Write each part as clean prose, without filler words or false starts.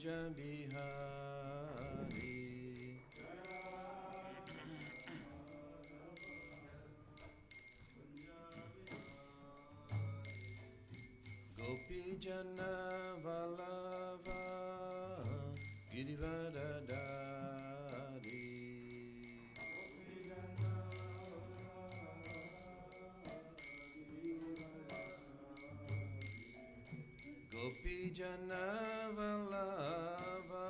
Kunja Bihari Gopi Jana Vallabha Girivaradari Gopi Jana Vallabha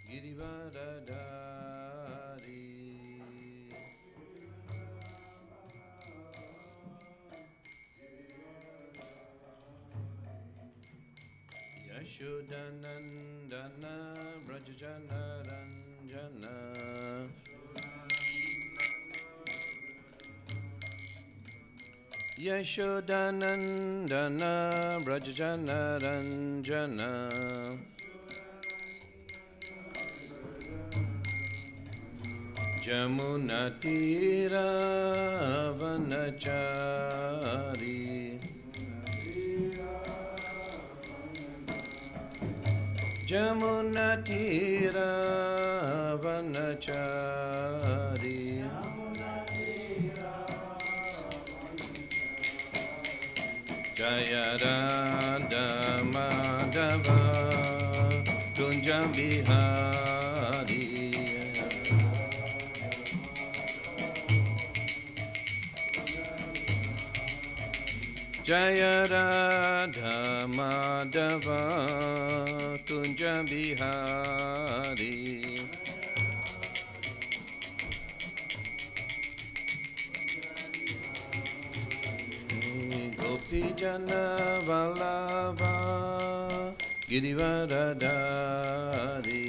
Girivaradari Yashodanandana Brajajana Ranjana Yashodanandana Brajajana Ranjana Jamunatira Vanachari Jamunatira Vanachari Jaya Radha Madhava Kunja Bihari Jaya Radha Madhava Kunja Bihari Gopi Jana Vallabha Girivaradari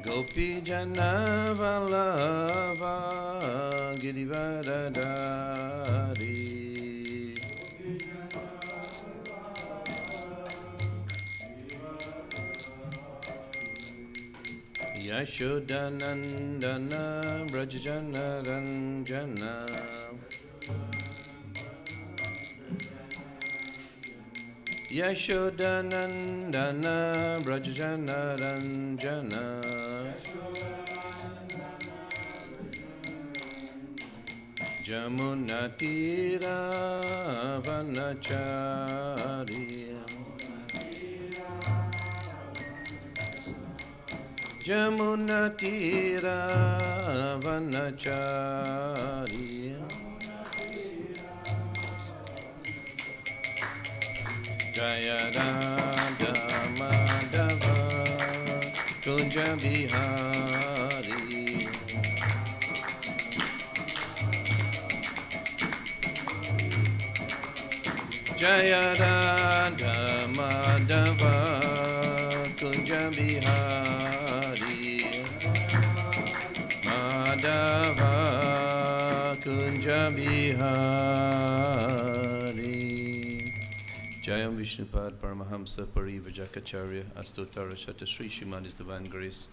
Gopi Jana Vallabha Girivaradari Yashodanandana Brajajana Ranjana Yashodanandana Brajajana Ranjana Jamunatira Vanachari Jamunatira Vanachari Jaya Radha Madhava Kunja Bihari Jaya Radha Madhava Kunja Bihari Madhava Kunja Bihari Jayam Vishnupad Paramahamsa Parivajakacharya Astotara Shata Sri Srimad Divine Grace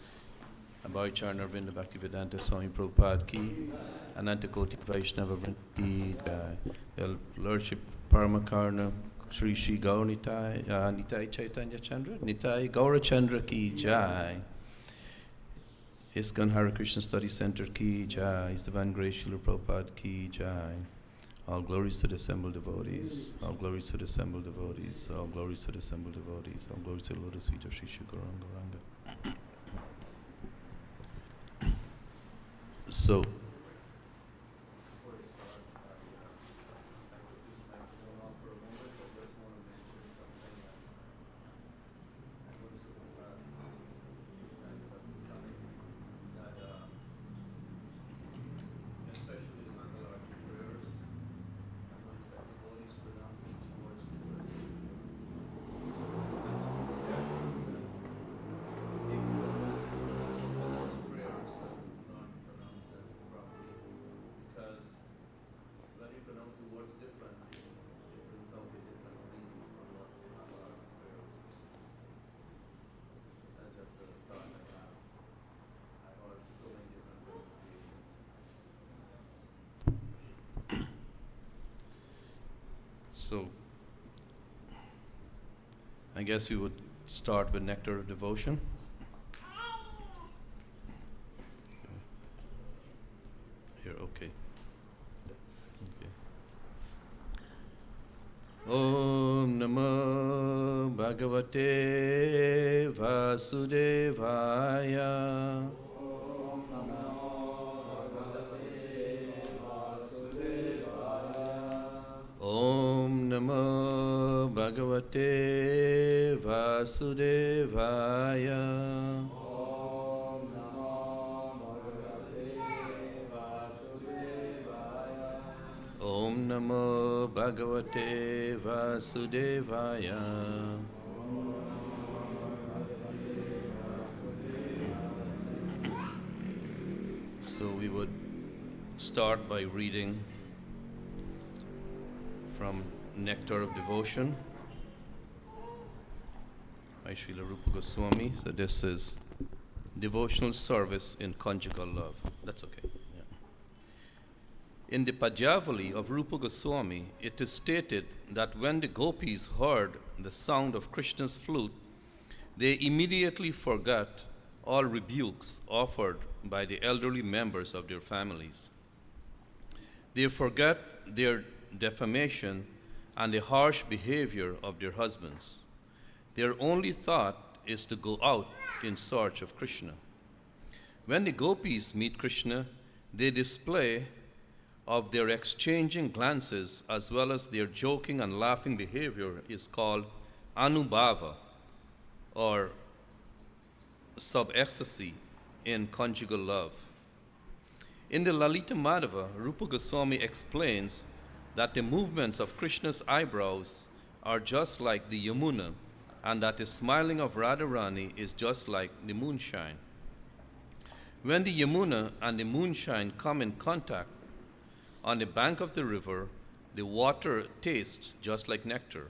Abhay Charnar Vrinda Bhaktivedanta Swami Prabhupada Ki Ananta Koti Vaishnava Vrinda Ki Jai Lordship Paramakarna Sri Sri Gaur Nitai Nitai Chaitanya Chandra Nitai Gaurachandra Ki Jai ISKCON Hare Krishna Study Center Ki Jai His Divine Grace Srila Prabhupada Ki Jai All glories to the assembled devotees. All glories to the assembled devotees. All glories to the assembled devotees. All glories to the lotus feet of Sri Sri Gauranga Ranga. So, So, I guess we would start with Nectar of Devotion. Here, okay. Om Namo Bhagavate Vasudevaya. Om Namo Bhagavate Vasudevaya. Om Namo Bhagavate Vasudevaya. Om Namo Bhagavate Vasudevaya. So we would start by reading from Nectar of Devotion by Srila Rupa Goswami. So this is devotional service in conjugal love. That's okay. In the Pajavali of Rupa Goswami, it is stated that when the gopis heard the sound of Krishna's flute, they immediately forgot all rebukes offered by the elderly members of their families. They forgot their defamation and the harsh behavior of their husbands. Their only thought is to go out in search of Krishna. When the gopis meet Krishna, they display of their exchanging glances as well as their joking and laughing behavior is called anubhava, or sub-ecstasy in conjugal love. In the Lalita Madhava, Rupa Goswami explains that the movements of Krishna's eyebrows are just like the Yamuna, and that the smiling of Radharani is just like the moonshine. When the Yamuna and the moonshine come in contact on the bank of the river, the water tastes just like nectar,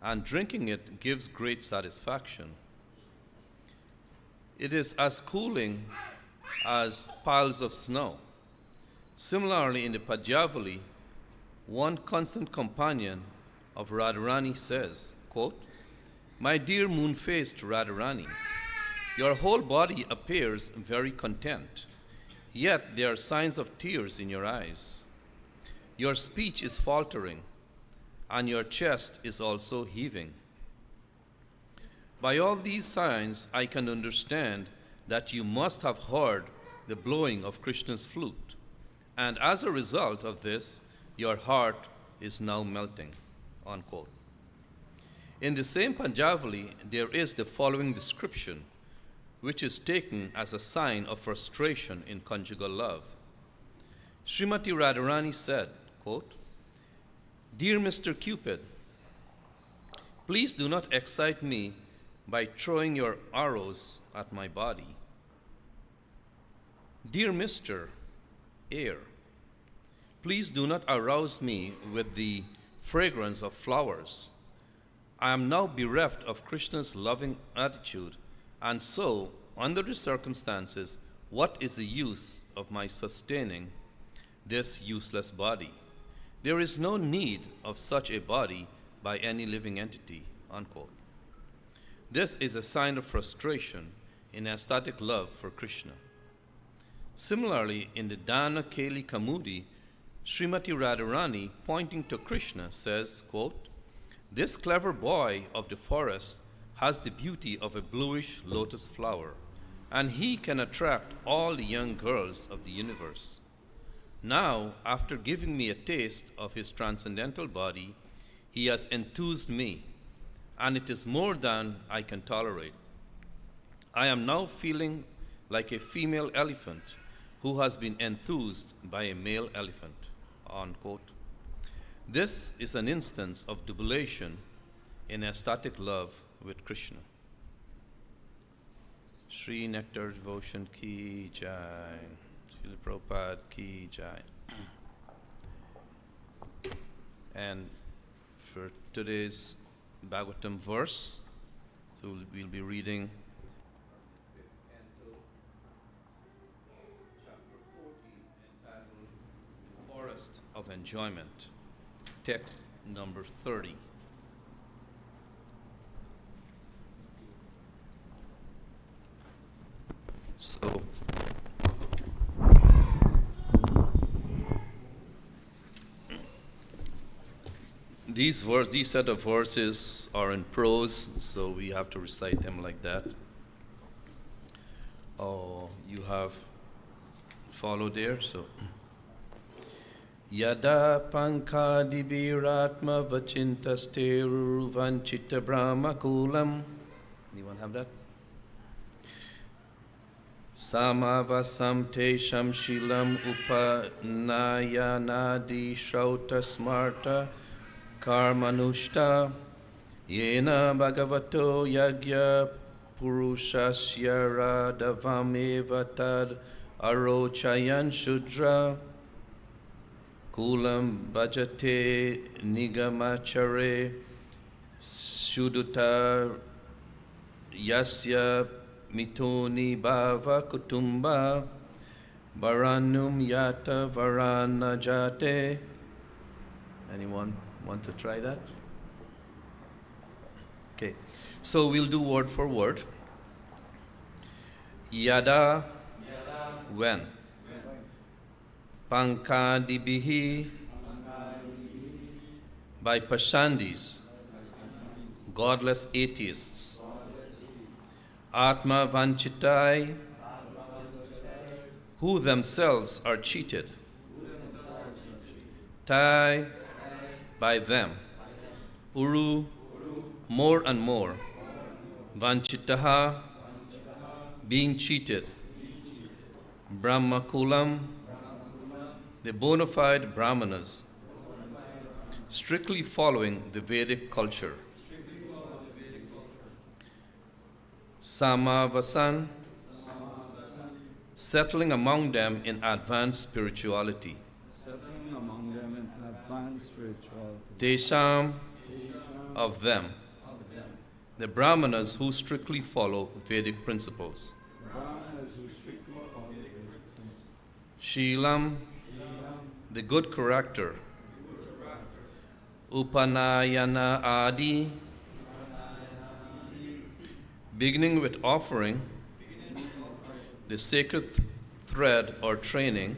and drinking it gives great satisfaction. It is as cooling as piles of snow. Similarly, in the Pajavali, one constant companion of Radharani says, quote, "My dear moon-faced Radharani, your whole body appears very content, yet there are signs of tears in your eyes. Your speech is faltering, and your chest is also heaving. By all these signs, I can understand that you must have heard the blowing of Krishna's flute, and as a result of this, your heart is now melting." Unquote. In the same Panjavali, there is the following description, which is taken as a sign of frustration in conjugal love. Srimati Radharani said, quote, "Dear Mr. Cupid, please do not excite me by throwing your arrows at my body. Dear Mr. Air, please do not arouse me with the fragrance of flowers. I am now bereft of Krishna's loving attitude, and so, under the circumstances, what is the use of my sustaining this useless body? There is no need of such a body by any living entity." Unquote. This is a sign of frustration in ecstatic love for Krishna. Similarly, in the Dana Keli Kamudi, Srimati Radharani, pointing to Krishna, says, quote, "This clever boy of the forest has the beauty of a bluish lotus flower, and he can attract all the young girls of the universe. Now, after giving me a taste of his transcendental body, he has enthused me, and it is more than I can tolerate. I am now feeling like a female elephant who has been enthused by a male elephant." Unquote. This is an instance of jubilation in ecstatic love with Krishna. Sri Nectar Devotion Ki Jai. Srila Prabhupada Ki Jai. And for today's Bhagavatam verse, so we'll be reading chapter 14 entitled Forest of Enjoyment. Text number 30. So, these set of verses are in prose, so we have to recite them like that. Oh, you have followed there, so. Yada pankadibiratma vachintasteru vanchita brahmakulam. Anyone have that? Samavasam tesham shilam upanayanadi shrauta smarta karmanushta yena bhagavato yagya purushasya radhavameva tad arochayan shudra kulam bhajate nigamachare shuduta yasya mitoni bhava kutumba varanum yata varanajate. Anyone want to try that? Okay, so we'll do word for word. Yada, when. Pankadibihi, by Pashandis, godless atheists. Atma vanchitai, who themselves are cheated. Tai, by them. Uru, more and more. Vanchitaha, being cheated. Brahmakulam, the bona fide Brahmanas, strictly following the Vedic culture. Samavasan, settling among them in advanced spirituality. Tesham, of them. The Brahmanas who strictly follow Vedic principles. Shilam, the good character. Upanayana adi, beginning with offering the sacred thread or training.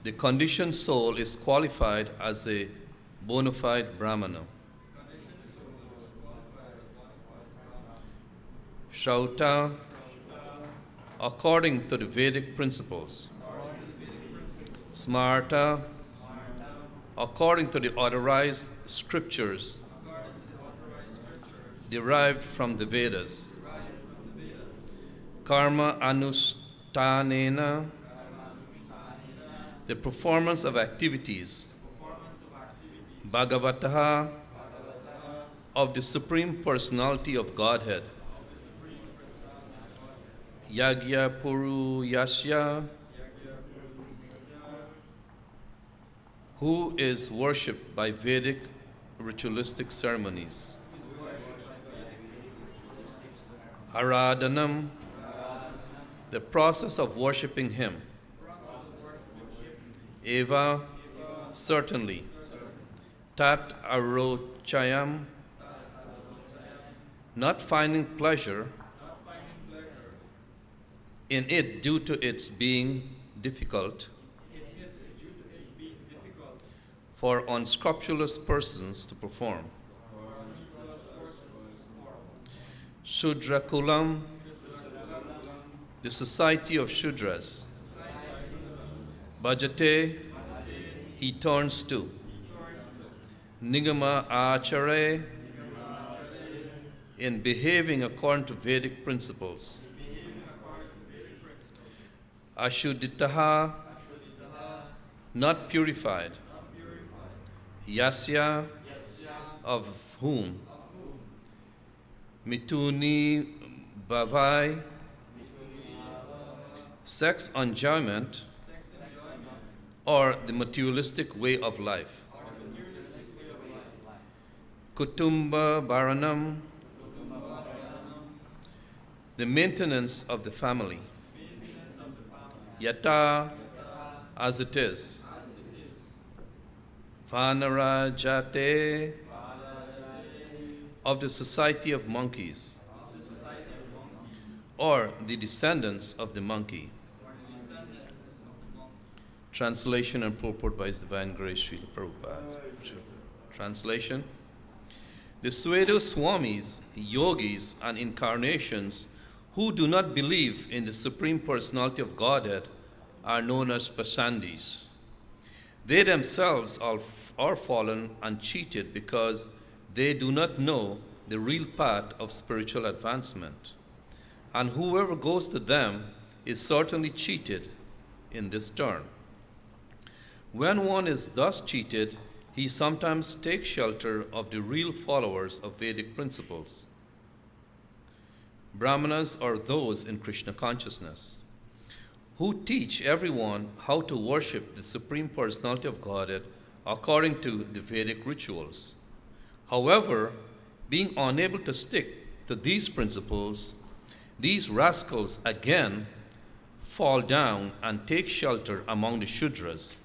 The conditioned soul is qualified as a bona fide Brahmana. Shrauta, according to the Vedic principles. Smarta, according to the authorized scriptures derived from the Vedas. Karma anushtanena, the performance of activities. Bhagavataha, of the Supreme Personality of Godhead. Yagya Puru Yashya, who is worshipped by Vedic ritualistic ceremonies. Aradhanam, the process of worshipping him. Eva, certainly. Tat arochayam, not finding pleasure in it due to its being difficult for unscrupulous persons to perform. Shudra Kulam, the society of Shudras. Bhajate, he turns to. Nigama Achare, in behaving according to Vedic principles. Ashuddhitaha, not purified. Yasya, of whom. Mituni Bhavai, sex enjoyment or the materialistic way of life. Kutumba Bharanam, the maintenance of the family. Yata, as it is. Vanara Jate, of the society of monkeys, or the descendants of the monkey. Translation and purport by His Divine Grace Srila Prabhupada. Translation: the pseudo swamis, yogis, and incarnations who do not believe in the Supreme Personality of Godhead are known as pasandis. They themselves are fallen and cheated because they do not know the real path of spiritual advancement. And whoever goes to them is certainly cheated in this turn. When one is thus cheated, he sometimes takes shelter of the real followers of Vedic principles. Brahmanas are those in Krishna consciousness who teach everyone how to worship the Supreme Personality of Godhead according to the Vedic rituals. However, being unable to stick to these principles, these rascals again fall down and take shelter among the Shudras,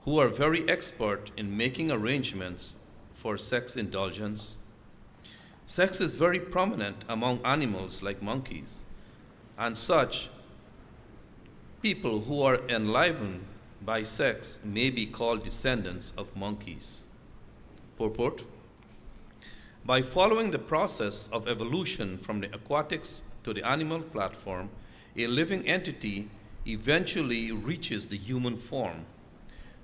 who are very expert in making arrangements for sex indulgence. Sex is very prominent among animals like monkeys, and such people who are enlivened by sex may be called descendants of monkeys. Purport: by following the process of evolution from the aquatics to the animal platform, a living entity eventually reaches the human form.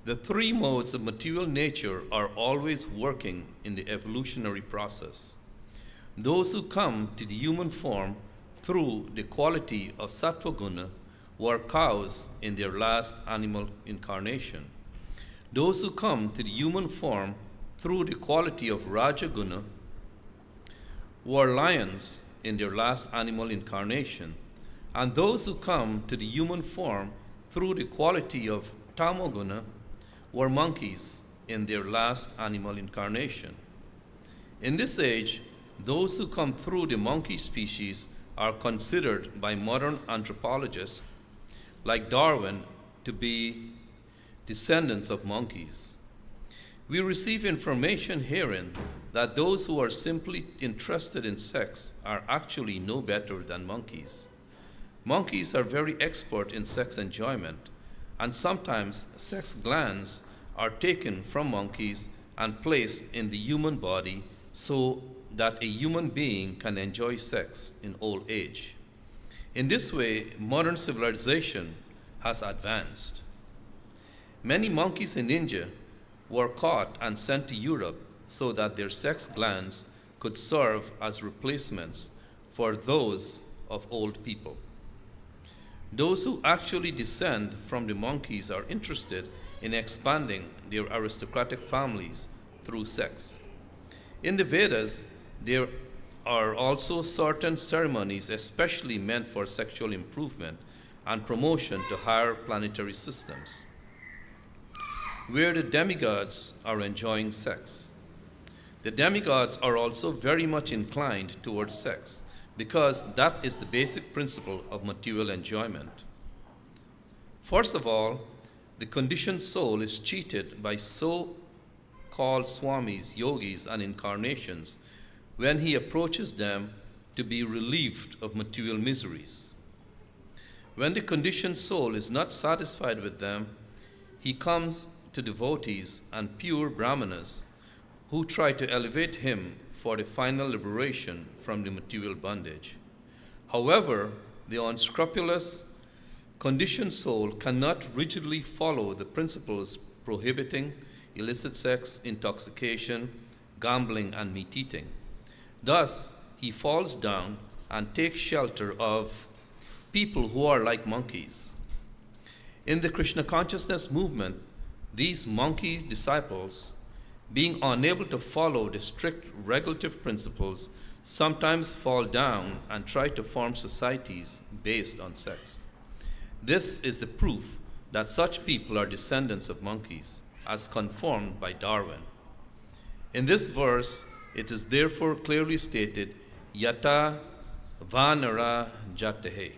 The three modes of material nature are always working in the evolutionary process. Those who come to the human form through the quality of sattva guna were cows in their last animal incarnation. Those who come to the human form through the quality of raja guna were lions in their last animal incarnation. And those who come to the human form through the quality of tamoguna were monkeys in their last animal incarnation. In this age, those who come through the monkey species are considered by modern anthropologists like Darwin to be descendants of monkeys. We receive information herein that those who are simply interested in sex are actually no better than monkeys. Monkeys are very expert in sex enjoyment, and sometimes sex glands are taken from monkeys and placed in the human body so that a human being can enjoy sex in old age. In this way, modern civilization has advanced. Many monkeys in India were caught and sent to Europe so that their sex glands could serve as replacements for those of old people. Those who actually descend from the monkeys are interested in expanding their aristocratic families through sex. In the Vedas, there are also certain ceremonies especially meant for sexual improvement and promotion to higher planetary systems, where the demigods are enjoying sex. The demigods are also very much inclined towards sex, because that is the basic principle of material enjoyment. First of all, the conditioned soul is cheated by so-called swamis, yogis, and incarnations when he approaches them to be relieved of material miseries. When the conditioned soul is not satisfied with them, he comes to devotees and pure brahmanas who try to elevate him for the final liberation from the material bondage. However, the unscrupulous conditioned soul cannot rigidly follow the principles prohibiting illicit sex, intoxication, gambling, and meat eating. Thus, he falls down and takes shelter of people who are like monkeys. In the Krishna consciousness movement, these monkey disciples, being unable to follow the strict regulative principles, sometimes fall down and try to form societies based on sex. This is the proof that such people are descendants of monkeys, as confirmed by Darwin. In this verse, it is therefore clearly stated, Yata Vanara Jatehe.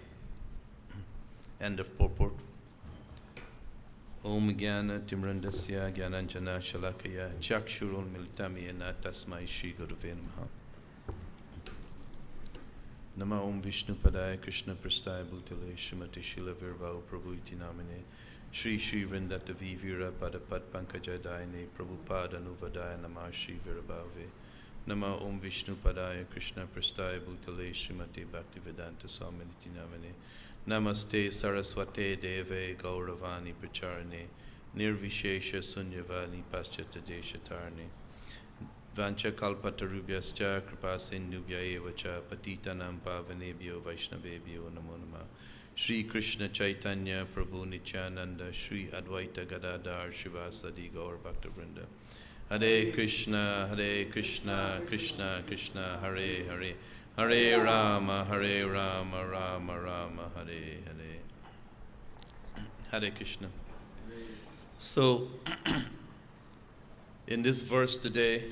End of purport. Om Gyana Timrandasya Gyananjana Shalakaya Chakshurun Militamiyana Tasmai Shri Guruve Namaha. Nama Om Vishnu Padaya Krishna Prastaya Bhutale Srimati Shila Virbhava Prabhu Iti Namine Shri Shri Vrindata Vivira Padapad Pankaja Dayane Prabhupada Anuvadaya Nama Shri Virbhave Nama Om Vishnu Padaya Krishna Prastaya Bhutale Srimati Bhaktivedanta Swami Iti Namine Namaste Saraswate Deve Gauravani Pracharane Nirvishesha Sunyavani Paschata Deshatarne Vancha Kalpatarubhyascha Kripa Sindhubhya Evacha Patitanam Pavanebhyo Vaishnavebhyo Namo Namah Shri Krishna Chaitanya Prabhu Nityananda Shri Advaita Gadadhar Shivasadi Gaur Bhaktavrinda Hare Krishna Krishna Krishna Hare Hare Hare Rama Rama Rama Hare Hare Hare Krishna. So in this verse today,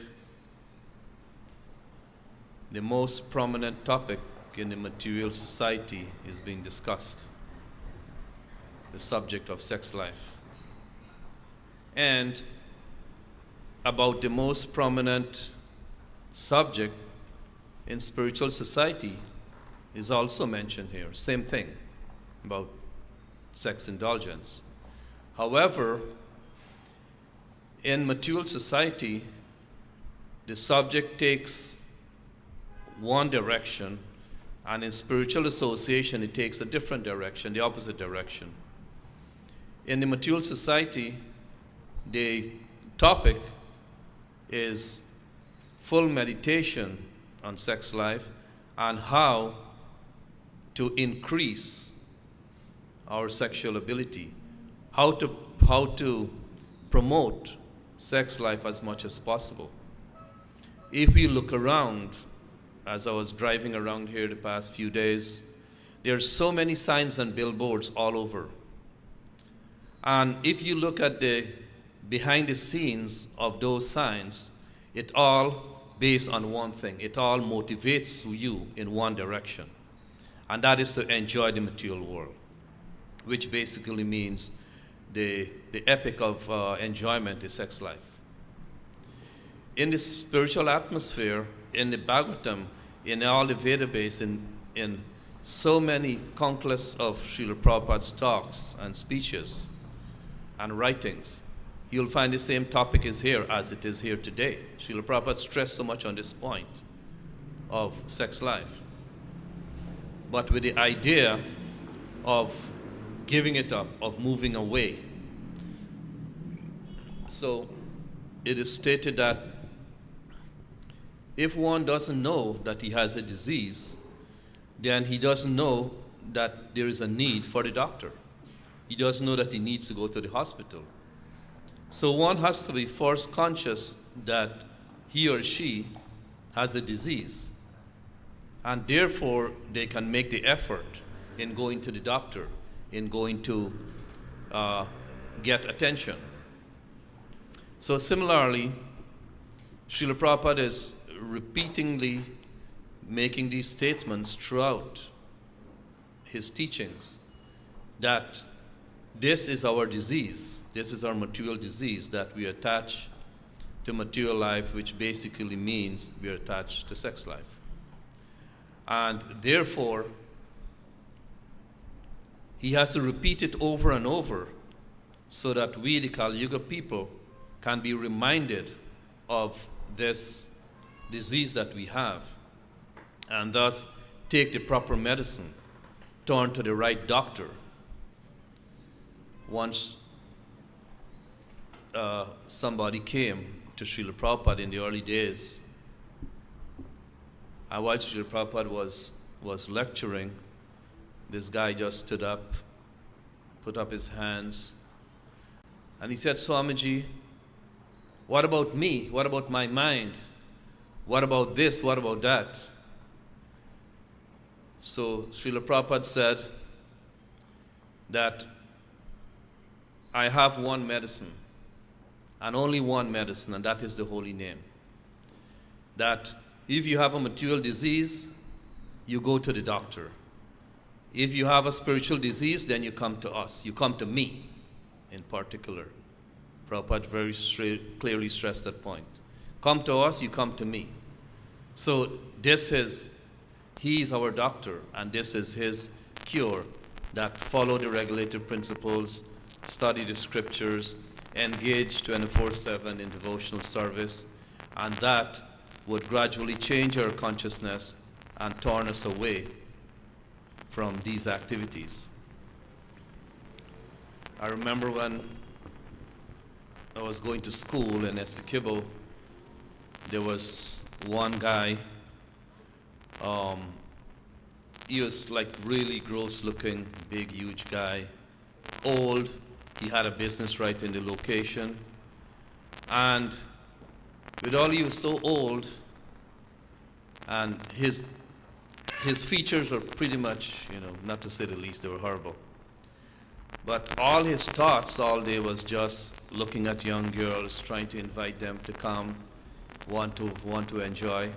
the most prominent topic in the material society is being discussed, the subject of sex life. And about the most prominent subject in spiritual society is also mentioned here. Same thing about sex indulgence. However, in material society, the subject takes one direction, and in spiritual association, it takes a different direction, the opposite direction. In the material society, the topic is full meditation on sex life and how to increase our sexual ability, how to promote sex life as much as possible. If we look around, as I was driving around here the past few days, there are so many signs and billboards all over. And if you look at the behind the scenes of those signs, it all based on one thing. It all motivates you in one direction. And that is to enjoy the material world, which basically means the epic of enjoyment is sex life. In the spiritual atmosphere, in the Bhagavatam, in all the Veda-based, in so many countless of Srila Prabhupada's talks and speeches and writings, you'll find the same topic is here as it is here today. Srila Prabhupada stressed so much on this point of sex life, but with the idea of giving it up, of moving away. So it is stated that if one doesn't know that he has a disease, then he doesn't know that there is a need for the doctor. He doesn't know that he needs to go to the hospital. So one has to be first conscious that he or she has a disease, and therefore they can make the effort in going to the doctor, in going to get attention. So similarly, Srila Prabhupada is repeatedly making these statements throughout his teachings that this is our disease, this is our material disease, that we attach to material life, which basically means we are attached to sex life. And therefore, he has to repeat it over and over so that we, the Kali Yuga people, can be reminded of this disease that we have, and thus take the proper medicine, turn to the right doctor. Once somebody came to Srila Prabhupada in the early days, and while Srila Prabhupada was lecturing, this guy just stood up, put up his hands, and he said, "Swamiji, what about me? What about my mind? What about this? What about that?" So Srila Prabhupada said that I have one medicine, and only one medicine, and that is the holy name. That if you have a material disease, you go to the doctor. If you have a spiritual disease, then you come to us. You come to me in particular. Prabhupada very clearly stressed that point. Come to us, you come to me. So he is our doctor, and this is his cure, that follow the regulative principles, study the scriptures, engage 24/7 in devotional service, and that would gradually change our consciousness and turn us away from these activities. I remember when I was going to school in Essequibo, there was one guy, he was like really gross looking, big, huge guy, old. He had a business right in the location. And with all, he was so old, and his features were pretty much, not to say the least, they were horrible. But all his thoughts all day was just looking at young girls, trying to invite them to come, want to enjoy.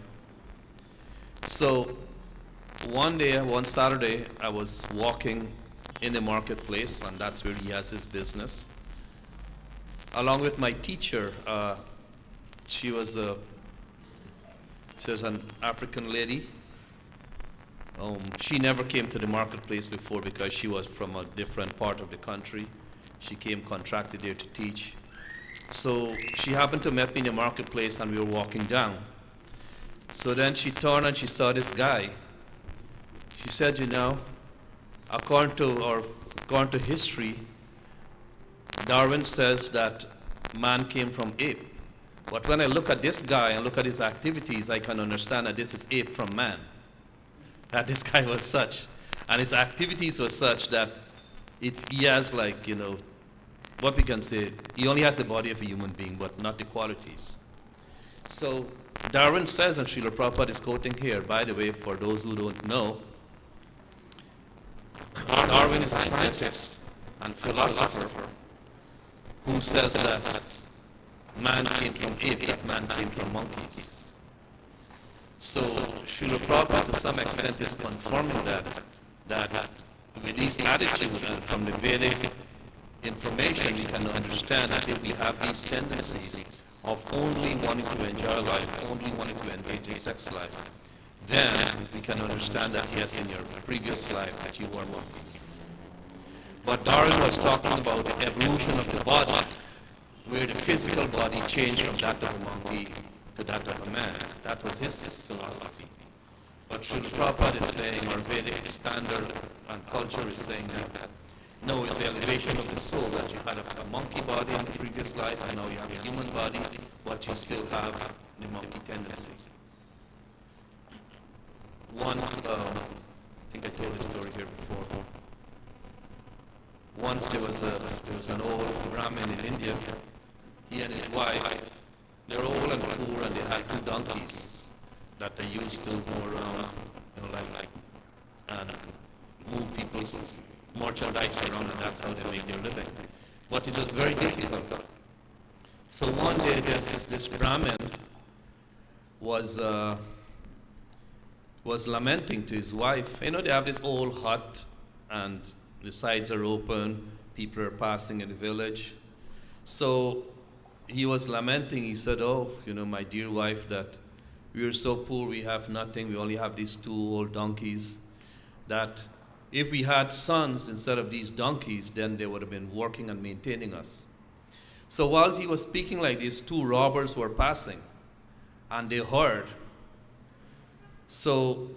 So one Saturday, I was walking in the marketplace, and that's where he has his business, along with my teacher. She was an African lady. She never came to the marketplace before because she was from a different part of the country. She came contracted there to teach. So she happened to meet me in the marketplace, and we were walking down. So then she turned and she saw this guy. She said, according to history, Darwin says that man came from ape. But when I look at this guy and look at his activities, I can understand that this is ape from man. That this guy was such, and his activities were such that he has what we can say, he only has the body of a human being, but not the qualities. So Darwin says, and Srila Prabhupada is quoting here, by the way, for those who don't know, Darwin is a scientist and philosopher who says that man came from ape, that man came from monkeys. So Srila Prabhupada to some extent is confirming that with these attitudes and from the Vedic information, we can understand that if we have these tendencies of only wanting to enjoy life, only wanting to engage in sex life, then we can understand that yes, in your previous life that you were monkeys. But Darwin was talking about the evolution of the body, where the physical body changed from that of a monkey to that of a man. That was his philosophy. But Srila Prabhupada is saying, or Vedic standard and culture is saying that no, it's the elevation of the soul, that you had a monkey body in the previous life, and now you have a human body, but you still have the monkey tendency. Once, I think I told this story here before. Once there was an old Brahmin in India. He and his wife, they're old and poor, and they had 2 donkeys that they used to go around, and move people's merchandise around, and that's how they make their living. But it was very difficult. So one day, this Brahmin was lamenting to his wife. They have this old hut, and the sides are open. People are passing in the village. So he was lamenting. He said, my dear wife, that we are so poor, we have nothing. We only have these 2 old donkeys. That if we had sons instead of these donkeys, then they would have been working and maintaining us. So whilst he was speaking like this, 2 robbers were passing, and they heard. So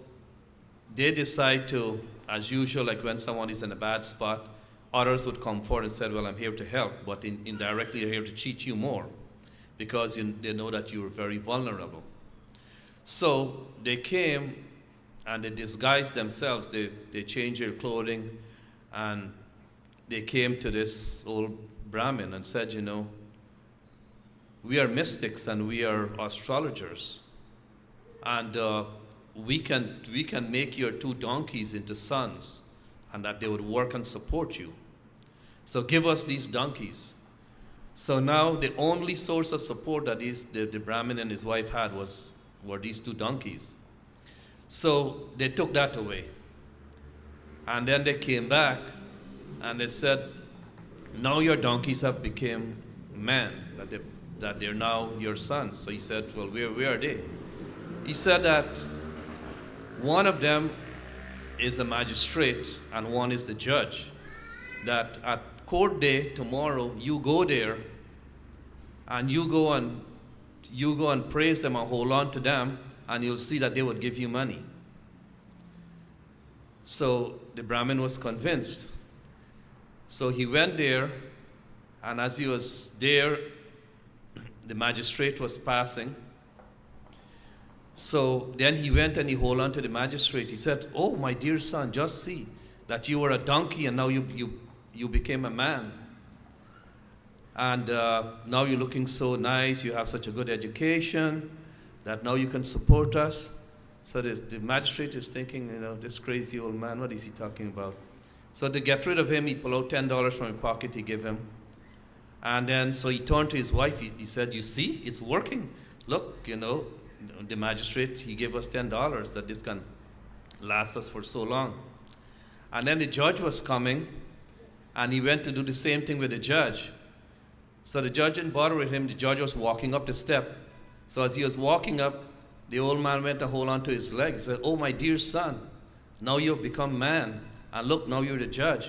they decide to, as usual, like when someone is in a bad spot, others would come forward and said, well, I'm here to help, but indirectly they're here to cheat you more, because they know that you're very vulnerable. So they came and they disguised themselves. They changed their clothing, and they came to this old Brahmin and said, we are mystics and we are astrologers, and we can make your 2 donkeys into sons, and that they would work and support you. So give us these donkeys. So now the only source of support that the Brahmin and his wife had were these 2 donkeys. So they took that away. And then they came back and they said, now your donkeys have become men, that they're now your sons. So he said, well, where are they? He said that one of them is a magistrate and one is the judge. That at court day tomorrow, you go there and you go and praise them and hold on to them, and you'll see that they would give you money. So the Brahmin was convinced. So he went there, and as he was there, the magistrate was passing. So then he went and he held on to the magistrate. He said, oh, my dear son, just see that you were a donkey and now you became a man. And now you're looking so nice, you have such a good education, that now you can support us. So the magistrate is thinking, this crazy old man, what is he talking about? So to get rid of him, he pulled out $10 from his pocket, he gave him. And then, so he turned to his wife, he said, you see, it's working. Look, the magistrate, he gave us $10, that this can last us for so long. And then the judge was coming, and he went to do the same thing with the judge. So the judge didn't bother with him, the judge was walking up the step. So as he was walking up, the old man went to hold on to his leg. He said, oh, my dear son, now you have become man, and look, now you're the judge.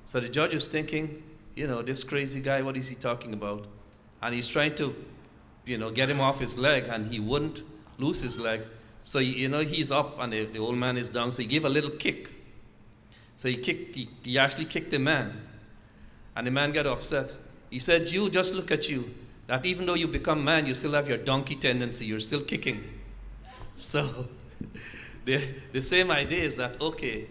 So the judge is thinking, this crazy guy, what is he talking about? And he's trying to, get him off his leg, and he wouldn't lose his leg. So, he's up, and the old man is down, so he gave a little kick. So he actually kicked the man, and the man got upset. He said, you, just look at you, that even though you become man, you still have your donkey tendency, you're still kicking. So the same idea is that, okay,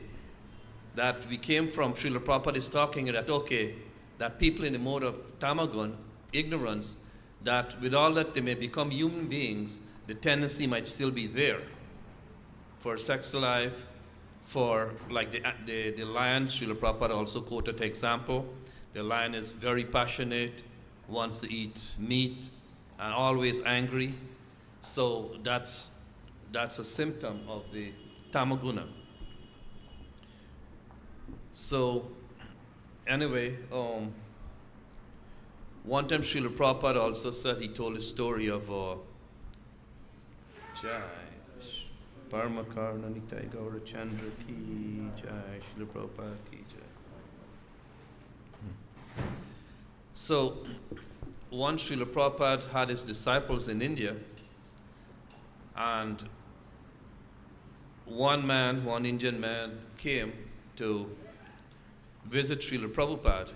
that we came from, Srila Prabhupada is talking that, okay, that people in the mode of tamagun, ignorance, that with all that they may become human beings, the tendency might still be there for sex life, for like the lion. Srila Prabhupada also quoted the example. The lion is very passionate, wants to eat meat, and always angry. So that's a symptom of the tamaguna. So anyway, one time Srila Prabhupada also said, he told a story of Jai Paramakarna Nitai Gaura Chandra Ki Jai, Srila Prabhupada Ki Jai. So once Srila Prabhupada had his disciples in India, and one Indian man came to visit Srila Prabhupada,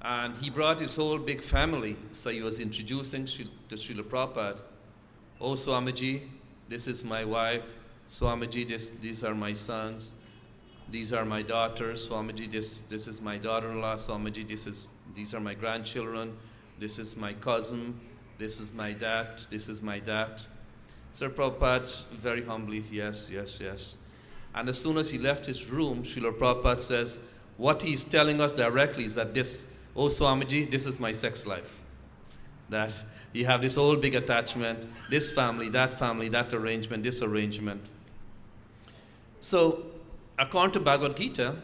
and he brought his whole big family. So he was introducing to Srila Prabhupada, oh Swamiji, this is my wife, Swamiji, these are my sons, these are my daughters, Swamiji, this is my daughter-in-law, Swamiji, these are my grandchildren, this is my cousin, this is my dad, this is my dad. Sir Prabhupada very humbly, yes, yes, yes. And as soon as he left his room, Srila Prabhupada says, what he's telling us directly is that this, oh Swamiji, this is my sex life. That you have this whole big attachment, this family, that arrangement, this arrangement. So, according to Bhagavad Gita,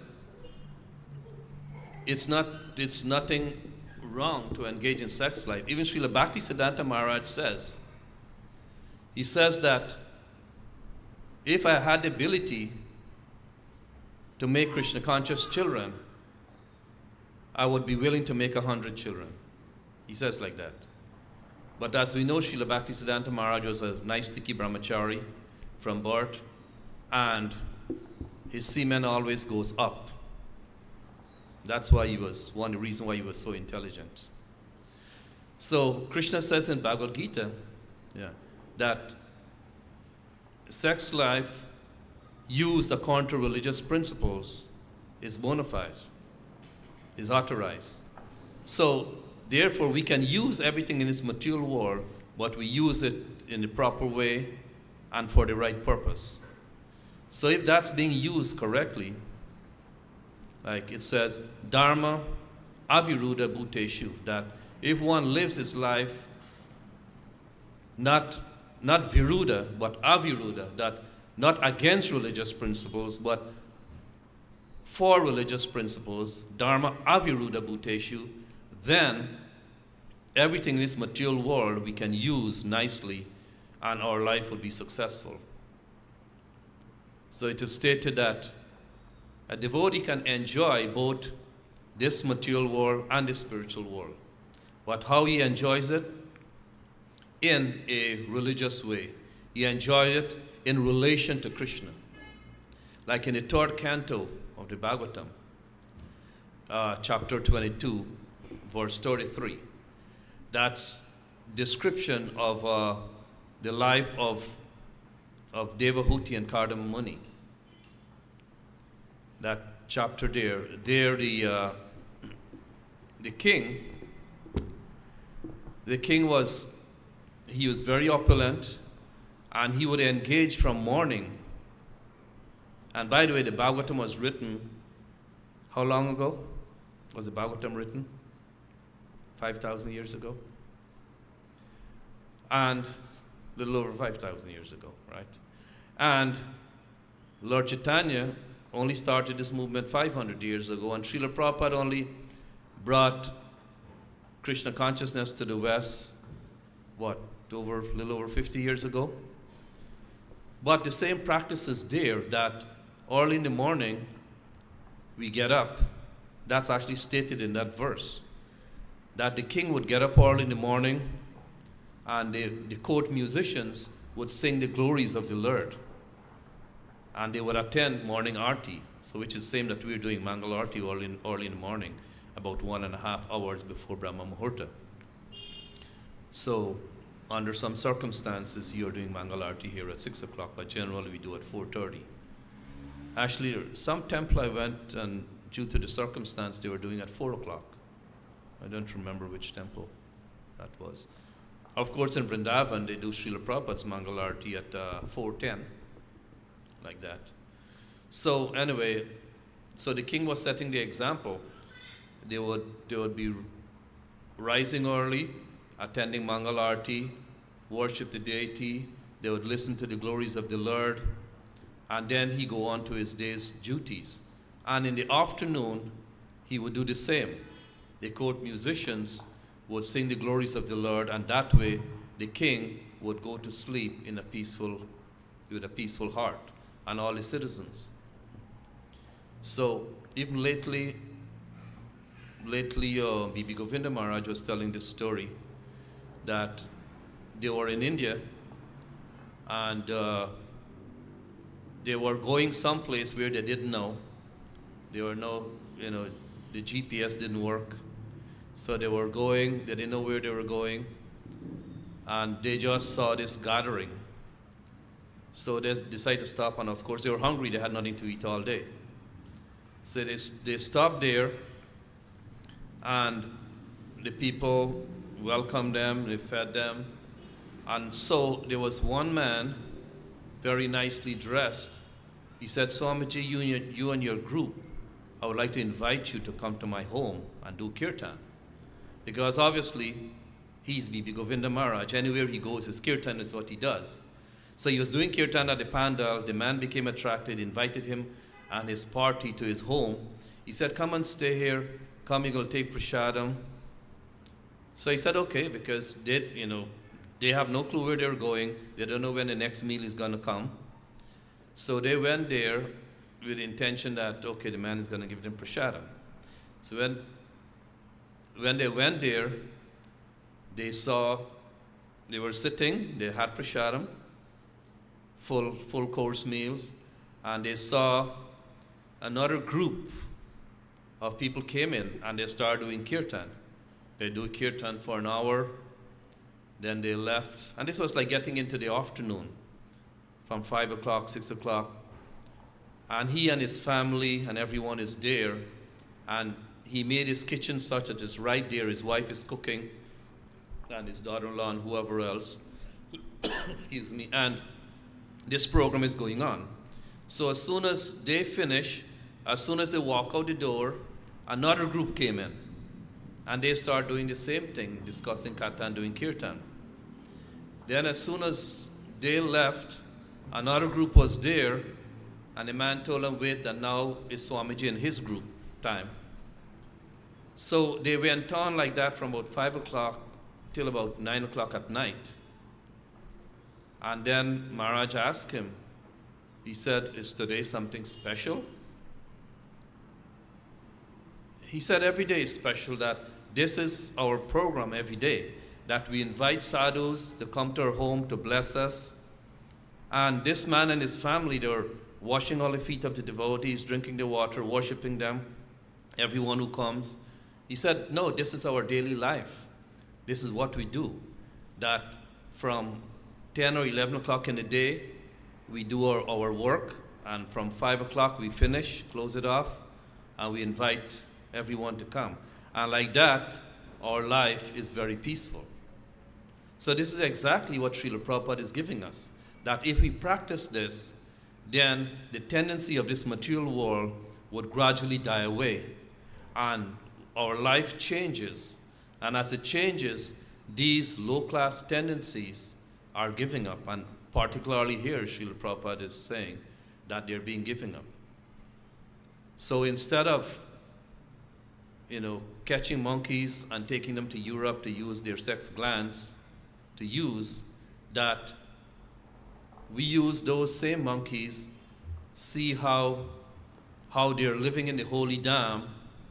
it's nothing wrong to engage in sex life. Even Srila Bhaktisiddhanta Maharaj says, he says that if I had the ability to make Krishna conscious children, I would be willing to make 100 children. He says like that. But as we know, Srila Bhaktisiddhanta Maharaj was a nice sticky brahmachari from birth, and his semen always goes up. That's why one of the reasons why he was so intelligent. So Krishna says in Bhagavad Gita, that sex life used according to religious principles is bona fide, is authorized. So therefore we can use everything in this material world, but we use it in the proper way and for the right purpose. So if that's being used correctly, like it says, Dharma aviruddha bhuteshu, that if one lives his life not viruddha, but aviruddha, that not against religious principles, but for religious principles, dharma aviruddha bhuteshu, then everything in this material world we can use nicely and our life will be successful. So it is stated that a devotee can enjoy both this material world and the spiritual world. But how he enjoys it? In a religious way. He enjoys it in relation to Krishna. Like in the third canto of the Bhagavatam, chapter 22, verse 33. That's description of the life of Devahuti and Kardama Muni. That chapter there the king was very opulent, and he would engage from morning. And by the way, the Bhagavatam was written, how long ago was the Bhagavatam written? 5,000 years ago? And a little over 5,000 years ago, right? And Lord Chaitanya only started this movement 500 years ago, and Srila Prabhupada only brought Krishna consciousness to the West, a little over 50 years ago? But the same practice is there, that early in the morning we get up. That's actually stated in that verse, that the king would get up early in the morning and the court musicians would sing the glories of the Lord. And they would attend morning arti, so which is the same that we're doing Mangal Arti early in the morning, about 1.5 hours before Brahma Muhurta. So under some circumstances, you're doing Mangal Arti here at 6 o'clock, but generally we do at 4:30. Actually, some temple I went, and due to the circumstance, they were doing at 4 o'clock. I don't remember which temple that was. Of course, in Vrindavan, they do Srila Prabhupada's Mangal Arti at 4:10, like that. So anyway, so the king was setting the example. They would be rising early, attending Mangal Arti, worship the deity. They would listen to the glories of the Lord, and then he go on to his day's duties. And in the afternoon, he would do the same. The court musicians would sing the glories of the Lord, and that way the king would go to sleep with a peaceful heart, and all the citizens. So even lately, Bibi Govinda Maharaj was telling this story, that they were in India and they were going someplace where they didn't know. The GPS didn't work. So they were going, they didn't know where they were going, and they just saw this gathering. So they decided to stop, and of course they were hungry, they had nothing to eat all day. So they stopped there, and the people welcomed them, they fed them. And so there was one man, very nicely dressed. He said, "Swamiji, you and your group, I would like to invite you to come to my home and do kirtan." Because obviously, he's Bibi Govinda Maharaj. Anywhere he goes, his kirtan is what he does. So he was doing kirtan at the pandal. The man became attracted, invited him and his party to his home. He said, "Come and stay here. Come, you're going to take prasadam." So he said, okay, because they have no clue where they're going. They don't know when the next meal is going to come. So they went there with the intention that, okay, the man is going to give them prasadam. So when they went there, they were sitting, they had prasadam, full course meals, and they saw another group of people came in and they started doing kirtan. They do kirtan for an hour, then they left. And this was like getting into the afternoon, from 5 o'clock, 6 o'clock. And he and his family and everyone is there. And he made his kitchen such that it's right there. His wife is cooking, and his daughter-in-law and whoever else. Excuse me. And this program is going on. So as soon as they finish, as soon as they walk out the door, another group came in. And they start doing the same thing, discussing katha and doing kirtan. Then as soon as they left, another group was there, And the man told him, wait, that now is Swamiji and his group time. So they went on like that from about 5 o'clock till about 9 o'clock at night. And then Maharaj asked him, he said, is today something special? He said, every day is special, that this is our program every day, that we invite sadhus to come to our home to bless us. And this man and his family, they were washing all the feet of the devotees, drinking the water, worshiping them, everyone who comes. He said, no, this is our daily life. This is what we do. That from 10 or 11 o'clock in the day, we do our work, and from 5 o'clock we finish, close it off, and we invite everyone to come. And like that, our life is very peaceful. So this is exactly what Srila Prabhupada is giving us, that if we practice this, then the tendency of this material world would gradually die away, and our life changes. And as it changes, these low-class tendencies are giving up, and particularly here, Srila Prabhupada is saying that they're being given up. So instead of, catching monkeys and taking them to Europe to use their sex glands to use, that we use those same monkeys, see how they're living in the holy dham,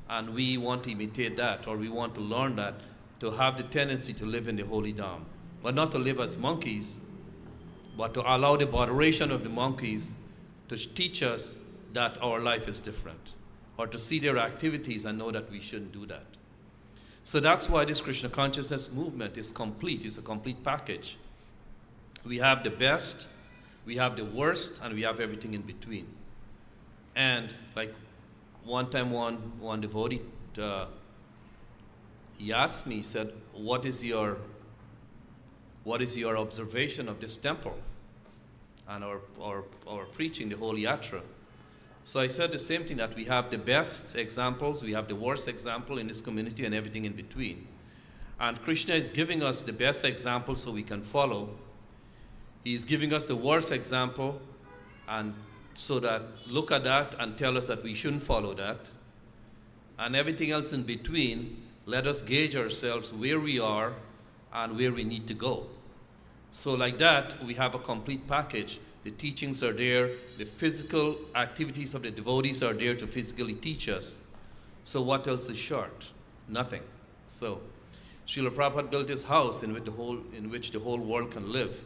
and we want to imitate that, or we want to learn that, to have the tendency to live in the holy dham. But not to live as monkeys, but to allow the moderation of the monkeys to teach us that our life is different, or to see their activities and know that we shouldn't do that. So that's why this Krishna consciousness movement is complete. It's a complete package. We have the best, we have the worst, and we have everything in between. And like one time one devotee, he asked me, he said, what is your observation of this temple and our preaching, the Holy Yatra? So I said the same thing, that we have the best examples, we have the worst example in this community, and everything in between. And Krishna is giving us the best example so we can follow. He's giving us the worst example, and so that look at that and tell us that we shouldn't follow that. And everything else in between, let us gauge ourselves where we are and where we need to go. So like that, we have a complete package. The teachings are there, the physical activities of the devotees are there to physically teach us. So what else is short? Nothing. So Srila Prabhupada built his house in which the whole world can live,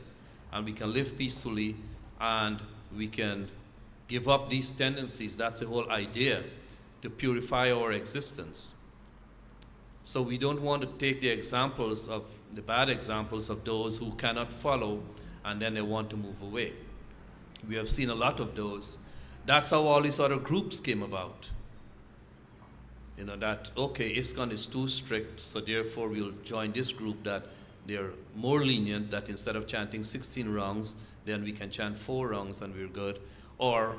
and we can live peacefully, and we can give up these tendencies. That's the whole idea, to purify our existence. So we don't want to take the bad examples of those who cannot follow, and then they want to move away. We have seen a lot of those. That's how all these other groups came about. That, okay, ISKCON is too strict, so therefore we'll join this group that they're more lenient, that instead of chanting 16 rounds, then we can chant 4 rounds and we're good. Or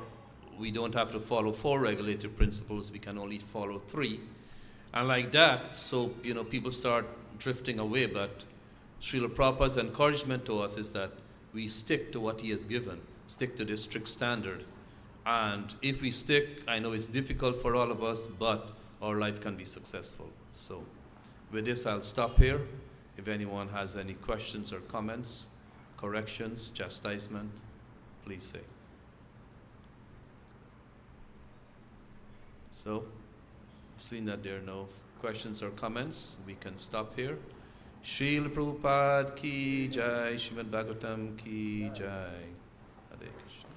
we don't have to follow 4 regulative principles, we can only follow 3. And like that, so people start drifting away. But Srila Prabhupada's encouragement to us is that we stick to what he has given, stick to this strict standard. And if we stick, I know it's difficult for all of us, but our life can be successful. So with this, I'll stop here. If anyone has any questions or comments, corrections, chastisement, please say. So, seeing that there are no questions or comments, we can stop here. Srila Prabhupada ki jai, Srimad Bhagavatam ki jai. Hare Krishna.